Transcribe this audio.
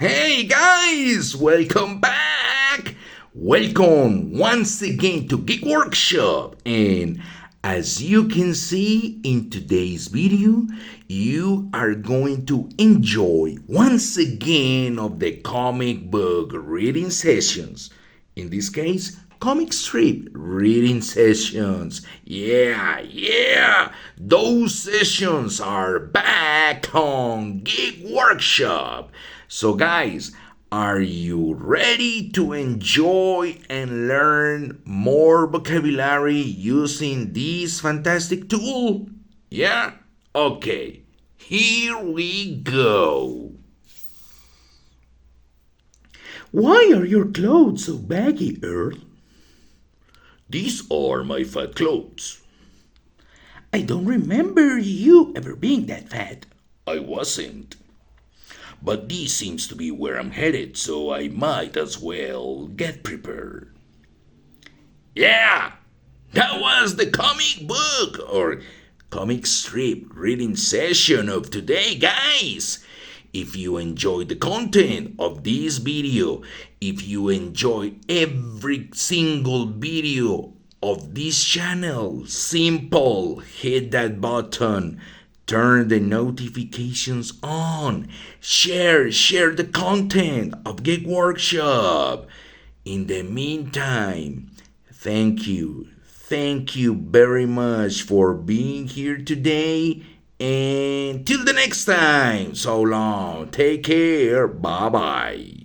Hey guys, welcome back! Welcome once again to Geek Workshop. And as you can see in today's video, you are going to enjoy once again of the comic book reading sessions. In this case, comic strip reading sessions. Yeah, those sessions are back on Geek Workshop. So guys, are you ready to enjoy and learn more vocabulary using this fantastic tool? Yeah? Okay, here we go. Why are your clothes so baggy, Earl? These are my fat clothes. I don't remember you ever being that fat. I wasn't. But this seems to be where I'm headed, so I might as well get prepared. Yeah, that was the comic book or comic strip reading session of today, guys. If you enjoyed the content of this video, if you enjoy every single video of this channel, simple, hit that button. Turn the notifications on. Share the content of Geek Workshop. In the meantime, thank you very much for being here today. And till the next time, so long. Take care. Bye-bye.